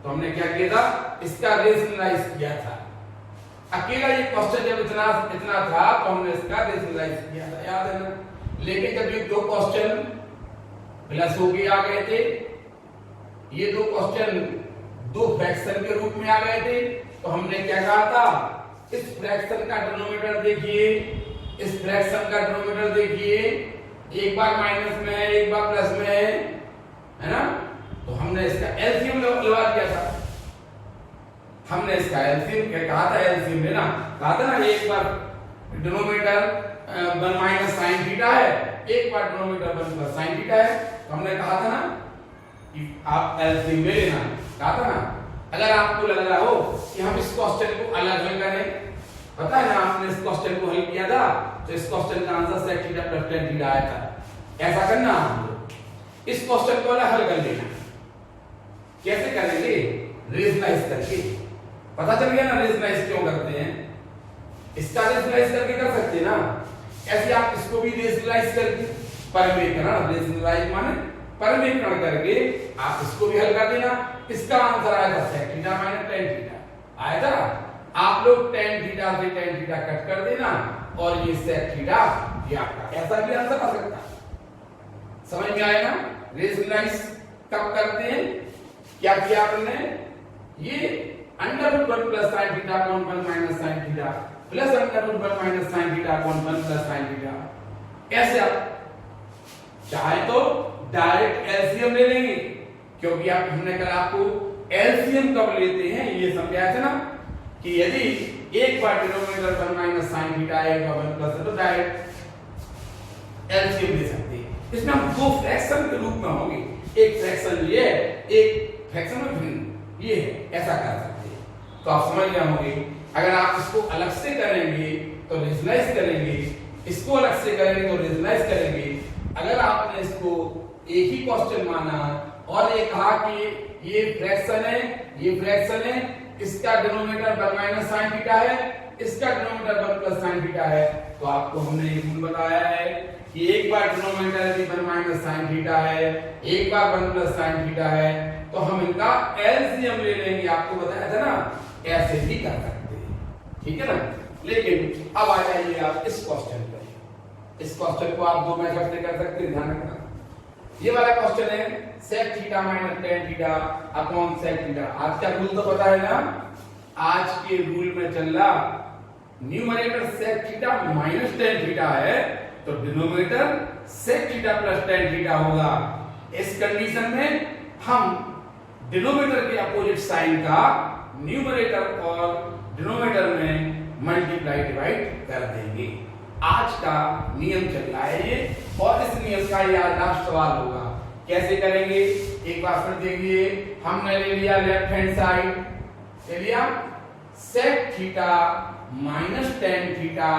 तो हमने क्या किया था, इसका रेशनलाइज किया था। अकेला ये क्वेश्चन जब इतना था तो हमने इसका रेशनलाइज किया था, याद है ना। लेकिन जब ये दो क्वेश्चन प्लस हो के आ गए थे, ये दो क्वेश्चन दो फ्रैक्शन के रूप में आ गए थे, तो हमने क्या कहा था, इस फ्रैक्शन का डिनोमिनेटर देखिए, इस फ्रैक्शन का डिनोमिनेटर देखिए, एक बार माइनस में है, एक बार प्लस में है ना। तो हमने इसका एलसीएम लगा दिया था, हमने इसका एलसीएम क्या कहा था, एलसीएम लेना कहा था ना। एक बार डिनोमिनेटर 1 माइनस साइन थीटा है, एक बार डिनोमिनेटर 1 प्लस साइन थीटा है, तो हमने कहा था ना कि आप एलसीएम ले लेना, कहा था ना। अगर आपको लग रहा हो कि हम इस क्वेश्चन को अलग हल करें, पता है ना, आपने इस क्वेश्चन को हल किया था तो इस क्वेश्चन का answer sec theta plus tan theta आया था। ऐसा करना, हम लोग इस क्वेश्चन को अलग हल कर लेना। कैसे करेंगे, रेशनलाइज करके। पता चल गया ना रेशनलाइज क्यों करते हैं, इसका रेशनलाइज करके कर सकते हैं ना। ऐसे आप इसको भी रेशनलाइज करके, परमीकरण, रेशनलाइज माने परमीकरण करके आप इसको भी हल कर देना। इसका आंसर आया था sec theta minus tan theta आया था। आप लोग tan थीटा से tan थीटा कट कर देना और ये sec थीटा ये आपका, ऐसा भी आंसर आ सकता है। समझ में आया ना, रेशनलाइज कब करते हैं, क्या किया आपने, ये under root 1 plus sign theta upon 1 minus sine theta plus under root 1 minus sine theta upon 1 plus sign theta. ऐसे आप चाहे तो डायरेक्ट एलसीएम ले लेंगे, क्योंकि आप, हमने कल आपको एलसीएम कब लेते हैं ये समझाया था ना, कि यदि एक बार डिनोमिनेटर 1 माइनस साइन थीटा है, एक बार 1 प्लस है, तो डायरेक्ट एलसीएम ले सकते हैं। इसमें हम दो फ्रैक्शन के रूप में होंगे, एक फ्रैक्शन ये है, एक फ्रैक्शन में भिन्न ये है, ऐसा कर सकते हैं। तो आप समझ गए होंगे। अगर आप इसको अलग से करेंगे तो रेशनलाइज करेंगे, इसको अलग से करेंगे तो रेशनलाइज करेंगे। अगर आपने इसको एक ही क्वेश्चन माना और ये कहा कि ये फ्रैक्शन है, ये फ्रैक्शन है, इसका डिनोमिनेटर 1 माइनस साइन थीटा है, इसका डिनोमिनेटर 1 प्लस साइन थीटा है, तो आपको हमने ये रूल बताया है कि एक बार डिनोमिनेटर भी 1 माइनस साइन थीटा है, एक बार 1 प्लस साइन थीटा है, तो हम इनका एलसीएम ले लेंगे। आपको बताया था ना, ऐसे भी कर सकते हैं, ठीक है ना। लेकिन अब आ जाइए आप इस क्वेश्चन पर। इस क्वेश्चन को आप दो मेथड से कर सकते हैं, ध्यान रखना। ये वाला क्वेश्चन है sec theta minus tan theta upon sec theta. आज का रूल तो पता है ना, आज के रूल में चल रहा numerator sec theta minus tan theta है तो denominator sec theta plus tan theta होगा। इस कंडीशन में हम डिनोमिनेटर के अपोजिट साइन का न्यूमरेटर और डिनोमिनेटर में मल्टीप्लाई डिवाइड कर देंगे। आज का नियम चल रहा है ये, और इस नियम का ये लास्ट सवाल होगा। कैसे करेंगे एक बार फिर देखिए। हमने ले लिया लेफ्ट हैंड साइड, ले लिया sec theta minus tan theta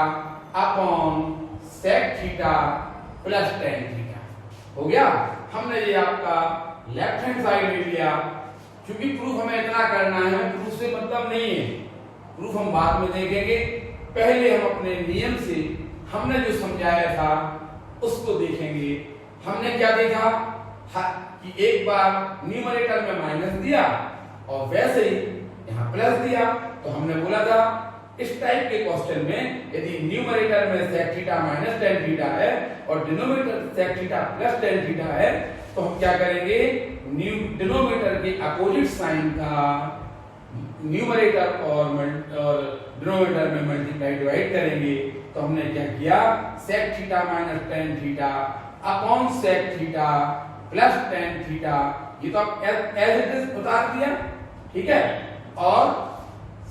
upon sec theta plus tan theta हो गया। हमने ये आपका लेफ्ट हैंड साइड ले लिया। क्योंकि प्रूफ हमें इतना करना है, प्रूफ से मतलब नहीं है, प्रूफ हम बाद में देखेंगे। पहले हम अपने नियम से हमने जो समझाया था उसको देखेंगे। हमने क्या देखा कि एक बार न्यूमरेटर में माइनस दिया और वैसे ही यहाँ प्लस दिया। तो हमने बोला था इस टाइप के क्वेश्चन में यदि न्यूमरेटर में sec theta minus tan theta है और denominator sec theta plus tan theta है तो हम क्या करेंगे, डिनोमिनेटर के अपोजिट साइन का न्यूमरेटर और डिनोमिनेटर में मल्टीप्लाई डिवाइड करेंगे। तो हमने क्या किया, sec theta minus tan theta upon sec theta plus tan theta, ये तो आप एज इट इज उतार दिया, ठीक है। और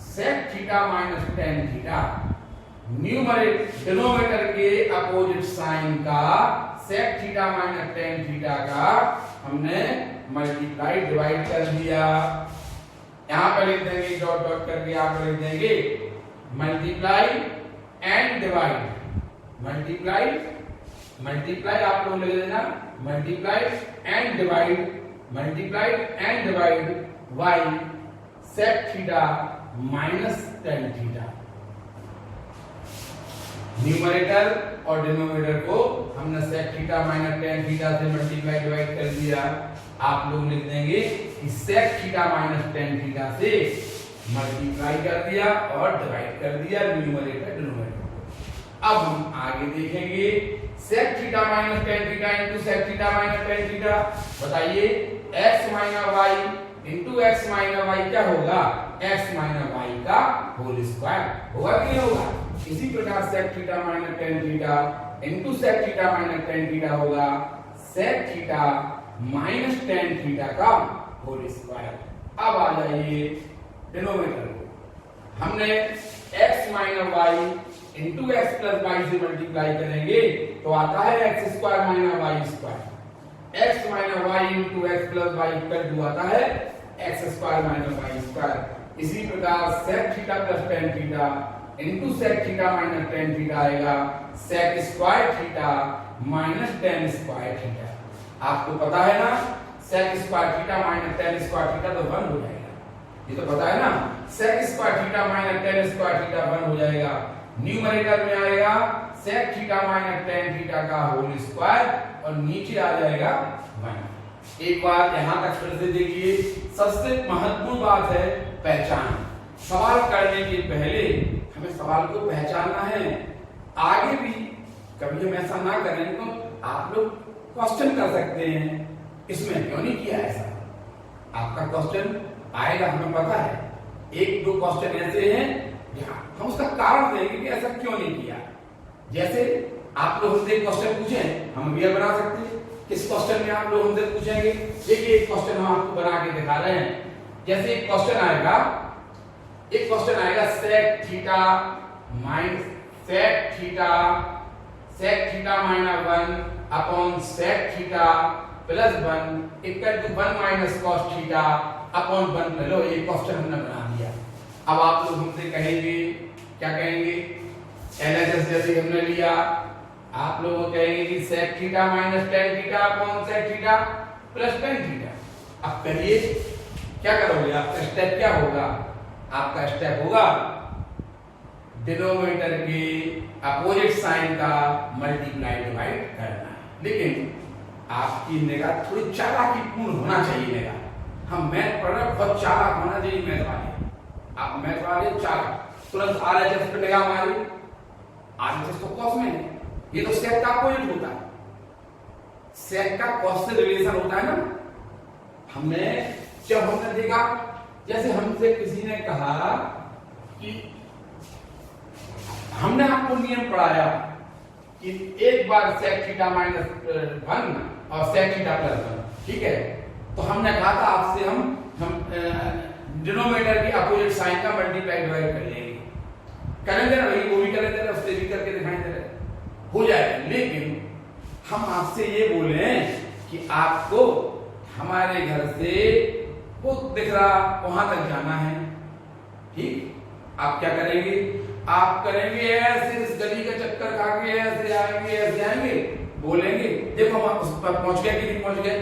sec theta minus tan theta numerator denominator के अपोजिट साइन का sec theta minus tan theta का हमने मल्टीप्लाई डिवाइड कर दिया। यहां पर लिख देंगे डॉट डॉट करके, आप लिख देंगे multiply and divide, multiply multiply आप लोग लिख देना multiply and divide, multiply and divide y sec theta minus tan theta. Numerator और डिनोमिनेटर को हमने sec theta minus tan theta से मल्टीप्लाई डिवाइड कर दिया। आप लोग लिख देंगे कि sec theta minus tan theta से मल्टीप्लाई कर दिया और डिवाइड कर दिया न्यूमरेटर डिनोमिनेटर। अब हम आगे देखेंगे sec theta minus tan theta into sec theta minus tan theta. बताइए x minus y into x minus y क्या होगा, x माइनस y का होल स्क्वायर होगा कि नहीं होगा। इसी प्रकार sec theta minus tan theta into sec theta minus tan theta होगा sec theta minus tan theta का होल स्क्वायर। अब आ जाइए डिनोमिनेटर को, हमने x minus y into x plus y से मल्टीप्लाई करेंगे तो आता है x square minus y square. x minus y into x plus y equal to आता है x square minus y square. इसी प्रकार sec theta plus tan theta into sec theta minus tan theta आएगा sec square theta minus tan square theta. आपको पता है ना sec square theta minus tan square theta तो 1 हो जाएगा, ये तो पता है ना। sec square theta minus tan square theta 1 हो जाएगा। न्यूमरेटर में आएगा sec theta minus tan theta का होल स्क्वायर और नीचे आ जाएगा 1। एक बार यहां तक फिर से देखिए। सबसे महत्वपूर्ण बात है पहचान। सवाल करने के पहले हमें सवाल को पहचानना है। आगे भी कभी हम ऐसा ना करें तो आप लोग क्वेश्चन कर सकते हैं इसमें क्यों नहीं किया ऐसा। आपका क्वेश्चन आएगा, हमें पता है। एक दो क्वेश्चन ऐसे हैं जहां हम उसका कारण देंगे कि ऐसा क्यों नहीं किया। जैसे आप लोग हमसे क्वेश्चन पूछे, हम भी बना सकते हैं। किस क्वेश्चन में आप लोग हमसे पूछेंगे, देखिए एक क्वेश्चन हम आपको बना के दिखा रहे हैं। जैसे एक क्वेश्चन आएगा sec theta minus sec theta minus 1 upon sec theta plus 1 equal to 1 minus cos theta upon 1। लो ये क्वेश्चन हमने बना दिया। अब आप लोग हमसे कहेंगे, क्या कहेंगे, एलएचएस जैसे हमने लिया, आप लोग कहेंगे कि sec theta minus tan theta upon sec theta plus tan theta. अब करिए क्या करोगे, आपका स्टेप क्या होगा, आपका स्टेप होगा डिनोमिनेटर के अपोजिट साइन का मल्टीप्लाई डिवाइड करना। लेकिन आपकी निगाह थोड़ी चालाकीपूर्ण होना चाहिए। निगाह हम मैथ पढ़ रहे, बहुत चालाक होना चाहिए मैथ वाले। आप मैथ वाले चालाक, तुरंत आरएचएस पे निगाह मारी, आरएचएस तो कॉस में है, ये तो स्टेप का अपोजिट होता है। सेक का कॉस से रिलेशन होता है ना। जब हमने देखा, जैसे हमसे किसी ने कहा कि हमने आपको नियम पढ़ाया कि एक बार सेक थीटा -1 और सेक थीटा +1, ठीक है। तो हमने कहा था आपसे हम डिनोमिनेटर की अपोजिट साइन का मल्टीप्लाई डिवाइड कर लेंगे, करेंगे ना भाई, वो भी करेंगे ना, उससे भी करके दिखाएंगे, हो जाएगा। लेकिन हम आपसे ये बोले कि आपको हमारे घर से वो दिख रहा वहां तक जाना है, ठीक। आप क्या करेंगे, आप करेंगे ऐसे, इस गली का चक्कर खा के ऐसे आएंगे, बोलेंगे देखो हम उस पर पहुंच गए कि नहीं पहुंच गए,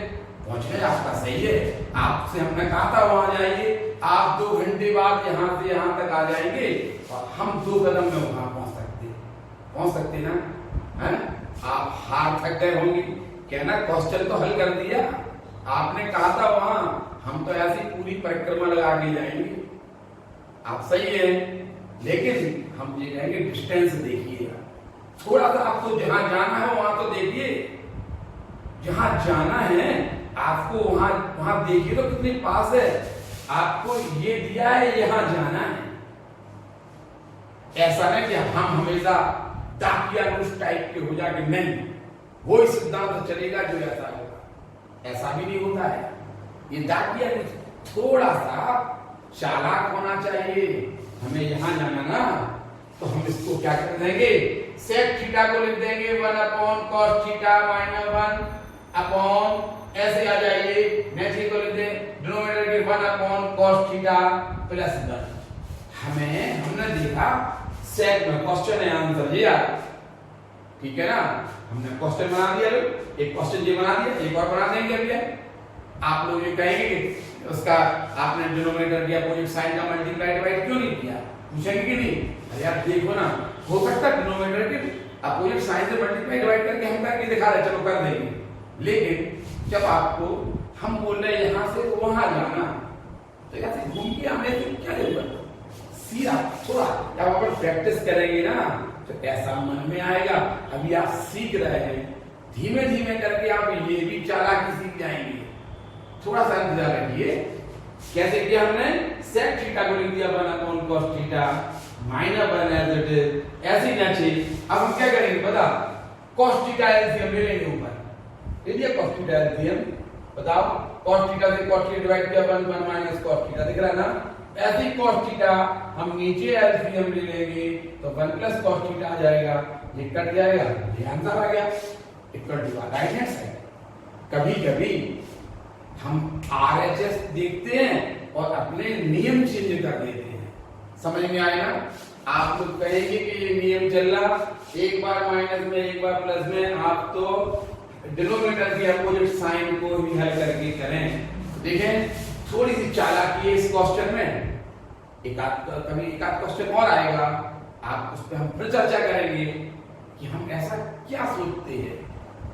पहुंच गए, आपका सही है। आपसे हमने कहा था वहां जाइए, आप 2 घंटे बाद यहाँ से यहाँ तक आ जाएंगे और हम 2 कदम में वहां पहुंच सकते ना, है। आप हार थक गए होंगे, कहना क्वेश्चन तो हल कर दिया, आपने कहा था वहां, हम तो ऐसी पूरी परिक्रमा लगा के जाएंगे। आप सही है, लेकिन हम ये कहेंगे डिस्टेंस देखिएगा थोड़ा सा, आपको जहां जाना है वहां तो देखिए, जहां जाना है आपको वहां देखिए तो कितने पास है, आपको ये दिया है यहाँ जाना है। ऐसा नहीं कि हम हमेशा डाकिया उस टाइप के हो जाके, नहीं, वो इस सिद्धांत चलेगा जो ऐसा होगा, ऐसा भी नहीं होता है। ये डाकिया थोड़ा सा चालाक होना चाहिए, हमें यहां जाना ना, तो हम इसको क्या कर देंगे, सेक थीटा को लिख देंगे 1/cos थीटा -1 अपॉन, ऐसे आ जाइए, नेक्स्ट को लिख दें डिनोमिनेटर के 1/cos थीटा +1। हमने देखा सेक में क्वेश्चन है, आंसर ये आ, ठीक है ना। हमने क्वेश्चन बना दिया, एक क्वेश्चन ये बना दिया, एक और बना देंगे अभी। आप लोग ये कहेंगे कि उसका आपने डिनोमिनेटर की अपोजिट साइन का मल्टीप्लाई डिवाइड क्यों नहीं किया, पूछेंगे कि नहीं। अरे यार देखो ना, हो सकता है डिनोमिनेटर के अपोजिट साइन से मल्टीप्लाई डिवाइड करके हम करके दिखा रहे, चलो कर देंगे, लेकिन जब आपको हम बोल रहे हैं यहाँ से वहां जाना, तो ऐसे घूम के आने से क्या जरूरत, सीधा थोड़ा जब आप प्रैक्टिस करेंगे ना तो ऐसा मन में आएगा। अभी आप सीख रहे हैं, धीमे धीमे करके आप ये भी चालाकी सीख जाएंगे, थोड़ा सा इंतजार रखिए। कैसे किया हमने, सेक थीटा को लिख दिया 1/cos theta -1 as it is, ऐसे ही ना चाहिए। अब हम क्या करेंगे पता, cos थीटा एलसीएम ले लेंगे ऊपर, ले लिया cos थीटा एलसीएम, बताओ cos थीटा से cos थीटा डिवाइड किया 1 - cos थीटा, दिख रहा है ना। ऐसे ही cos थीटा हम नीचे एलसीएम ले लेंगे तो 1 + cos थीटा आ जाएगा, ये कट जाएगा, ये आंसर आ गया, equal to right hand side. कभी कभी हम आरएचएस देखते हैं और अपने नियम चेंज कर देते हैं, समझ में आया ना। आप लोग कहेंगे कि ये नियम चल रहा, एक बार माइनस में एक बार प्लस में, आप तो डिनोमिनेटर की अपोजिट साइन को ही हल करके करें। देखें थोड़ी सी चालाकी है इस क्वेश्चन में, कभी एक आध क्वेश्चन और आएगा, आप उस पर हम फिर चर्चा करेंगे कि हम ऐसा क्या सोचते हैं।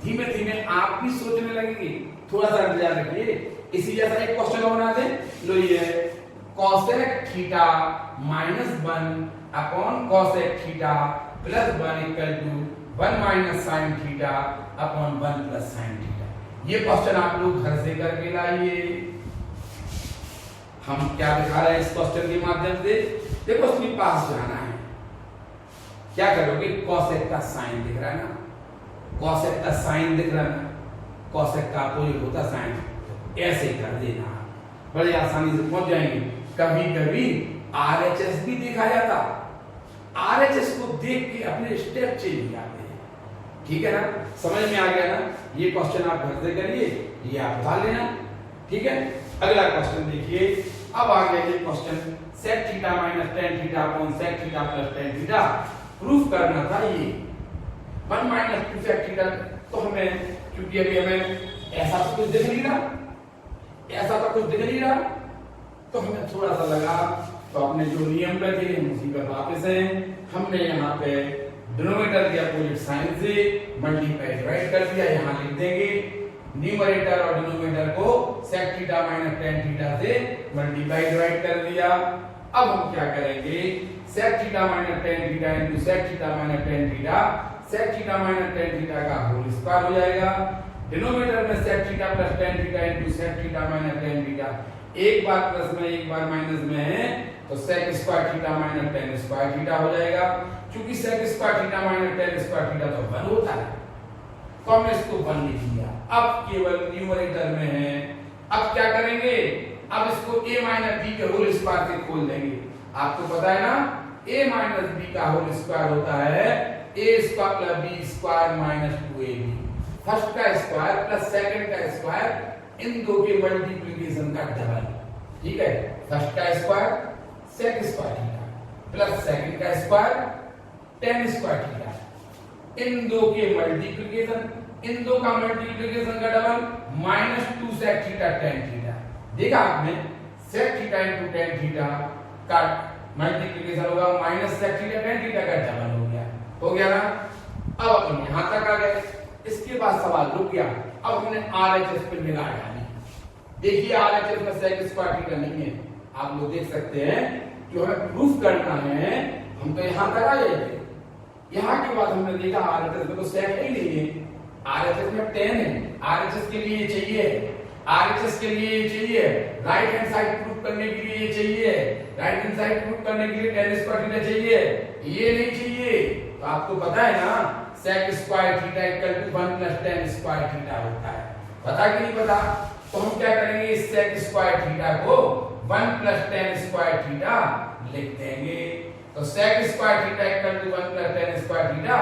धीमे धीमे आप भी सोचने लगेंगे, थोड़ा सा इंतजार रखिए। इसी जैसा एक क्वेश्चन बना दें, लो ये cosec theta -1 upon cosec theta +1 equal to 1 - sin theta upon 1 + sin theta. ये क्वेश्चन आप लोग घर से करके लाइए। हम क्या दिखा रहे हैं इस क्वेश्चन के माध्यम से, देखो उसके पास जाना है, क्या करोगे, cosec का साइन दिख रहा है ना, cosec का साइन दिख रहा है ना, cosec का अपोजिट होता साइन, ऐसे कर देना, बड़े आसानी से पहुंच जाएंगे। कभी कभी आरएचएस भी देखा जाता, आरएचएस को देख के अपने स्टेप चेंज जाते हैं, ठीक है ना, समझ में आ गया ना। ये क्वेश्चन आप घर से करिए, ये आप बता लेना, ठीक है। अगला क्वेश्चन देखिए, अब आ गया ये question, sec theta - tan theta upon sec theta + tan theta proof करना था। ये 1 - 2 sec थीटा, तो हमें क्योंकि अभी हमें ऐसा तो कुछ दिख नहीं रहा, ऐसा तो कुछ दिख नहीं रहा, तो हमें थोड़ा सा लगा, तो अपने जो नियम पे थे हम उसी पर वापस हैं। हमने यहाँ पे डिनोमिनेटर के अपोजिट साइन से मल्टीप्लाई डिवाइड कर दिया, यहाँ लिख देंगे न्यूमरेटर और डिनोमिनेटर को sec थीटा - tan थीटा से मल्टीप्लाई डिवाइड कर दिया। अब हम क्या करेंगे, sec theta - tan theta into sec theta - tan theta, sec theta - tan theta का होल स्क्वायर हो जाएगा, डिनोमिनेटर में sec theta plus tan theta into sec theta minus tan theta, एक बार प्लस में एक बार माइनस में है तो sec square theta minus tan square theta हो जाएगा। क्योंकि sec square theta minus tan square theta तो 1 होता है, तो हमने इसको 1 लिख दिया। अब केवल न्यूमरेटर में है, अब क्या करेंगे, अब इसको a माइनस b के होल स्क्वायर से खोल देंगे। आपको पता है ना a माइनस b का होल स्क्वायर होता है a square plus b square minus 2ab, first का स्क्वायर प्लस सेकंड का स्क्वायर, इन दो के मल्टीप्लिकेशन का डबल। ठीक है, फर्स्ट का square sec square theta plus second का स्क्वायर tan स्क्वायर थीटा, इन दो के मल्टीप्लिकेशन, इन दो का मल्टीप्लिकेशन का double minus 2 sec theta tan theta. देखा आपने sec theta into tan theta का मल्टीप्लिकेशन होगा minus sec theta tan theta का डबल हो गया ना। अब अपन यहां तक आ गए, इसके बाद सवाल रुक गया। अब हमने RHS पे निगाह डाली। देखिए RHS में sec स्क्वायर थीटा नहीं है, आप लोग देख सकते हैं। जो हमें प्रूफ करना है हम तो यहां तक आ जाएंगे। यहां के बाद हमने देखा RHS में तो sec ही नहीं है, RHS में tan है, RHS के लिए चाहिए, RHS के लिए चाहिए राइट हैंड साइड प्रूफ करने के लिए चाहिए, राइट हैंड साइड प्रूफ करने के लिए tan स्क्वायर थीटा चाहिए, ये नहीं चाहिए। तो आपको पता है ना sec square theta equal to 1 plus tan square theta होता है, पता कि नहीं पता? तो हम क्या करेंगे, इस sec स्क्वायर थीटा को 1 प्लस tan स्क्वायर थीटा लिख देंगे। तो sec square theta equal to 1 plus tan square theta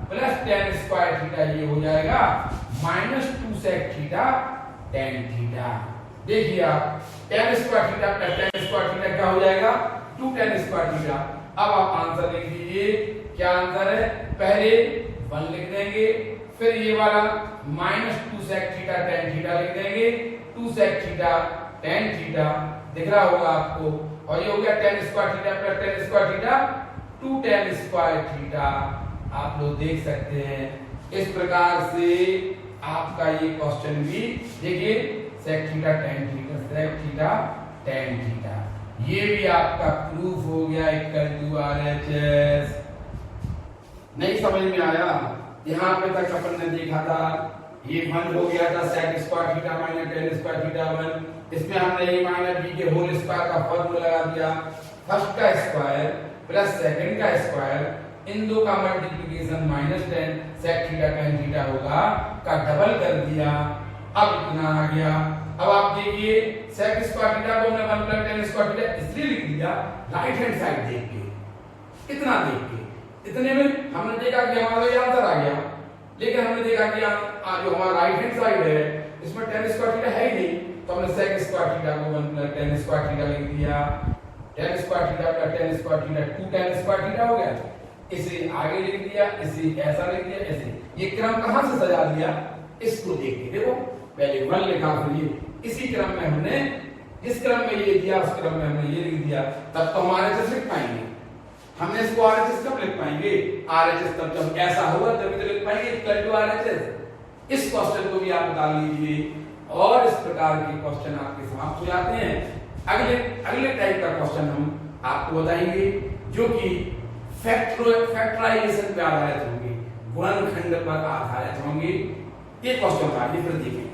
plus tan square theta, ये हो जाएगा minus 2 sec theta tan theta. देखिए आप tan square theta plus tan square theta क्या हो जाएगा, 2 tan स्क्वायर थीटा। अब आप आंसर लिख दीजिए, क्या आंसर है, पहले 1 लिख देंगे, फिर ये वाला minus 2 sec theta tan theta लिख देंगे, 2 sec थीटा tan थीटा दिख रहा होगा आपको, और ये हो गया tan square theta plus tan square theta 2 tan square theta. आप लोग देख सकते हैं इस प्रकार से आपका ये क्वेश्चन भी देखिए sec theta tan theta sec theta tan theta, ये भी आपका प्रूफ हो गया इक्वल टू RHS। नहीं समझ में आया? यहाँ पे तक अपन ने देखा था ये 1 हो गया था sec square theta minus tan square theta 1, इसमें हमने a माइनस b के होल स्क्वायर का फॉर्मूला लगा दिया, फर्स्ट का स्क्वायर प्लस सेकंड का स्क्वायर, इन दो का multiplication minus tan sec theta tan theta होगा का डबल कर दिया। अब इतना आ गया। अब आप देखिए sec स्क्वायर थीटा को हमने 1 प्लस tan स्क्वायर थीटा इसलिए लिख दिया राइट हैंड साइड देख के, इतना देख के, इतने में हमने देखा कि हमारा ये आंसर आ गया। लेकिन हमने देखा कि जो हमारा राइट हैंड साइड है इसमें tan स्क्वायर थीटा है ही नहीं, तो हमने sec स्क्वायर थीटा को 1 प्लस tan स्क्वायर थीटा लिख दिया, tan square theta plus tan square theta 2 tan square theta हो गया। इसे आगे लिख दिया, इसे ऐसा लिख दिया, ऐसे। ये क्रम कहां से सजा दिया, इसको देखिए, देखो पहले 1 लिखा, फिर ये, इसी क्रम में हमने जिस क्रम में ये दिया उस क्रम में हमने ये लिख दिया, तब तो हमारे से लिख पाएंगे। हमने इसको RHS कब लिख पाएंगे, RHS तब जब ऐसा होगा तभी तो लिख पाएंगे इक्वल टू RHS। इस क्वेश्चन को भी आप बता लीजिए, और इस प्रकार के क्वेश्चन आपके समाप्त हो जाते हैं। अगले टाइप का क्वेश्चन हम आपको बताएंगे जो कि फैक्टराइजेशन पे आधारित होंगे, गुणनखंड पर आधारित होंगे। ये क्वेश्चन आगे फिर देखेंगे।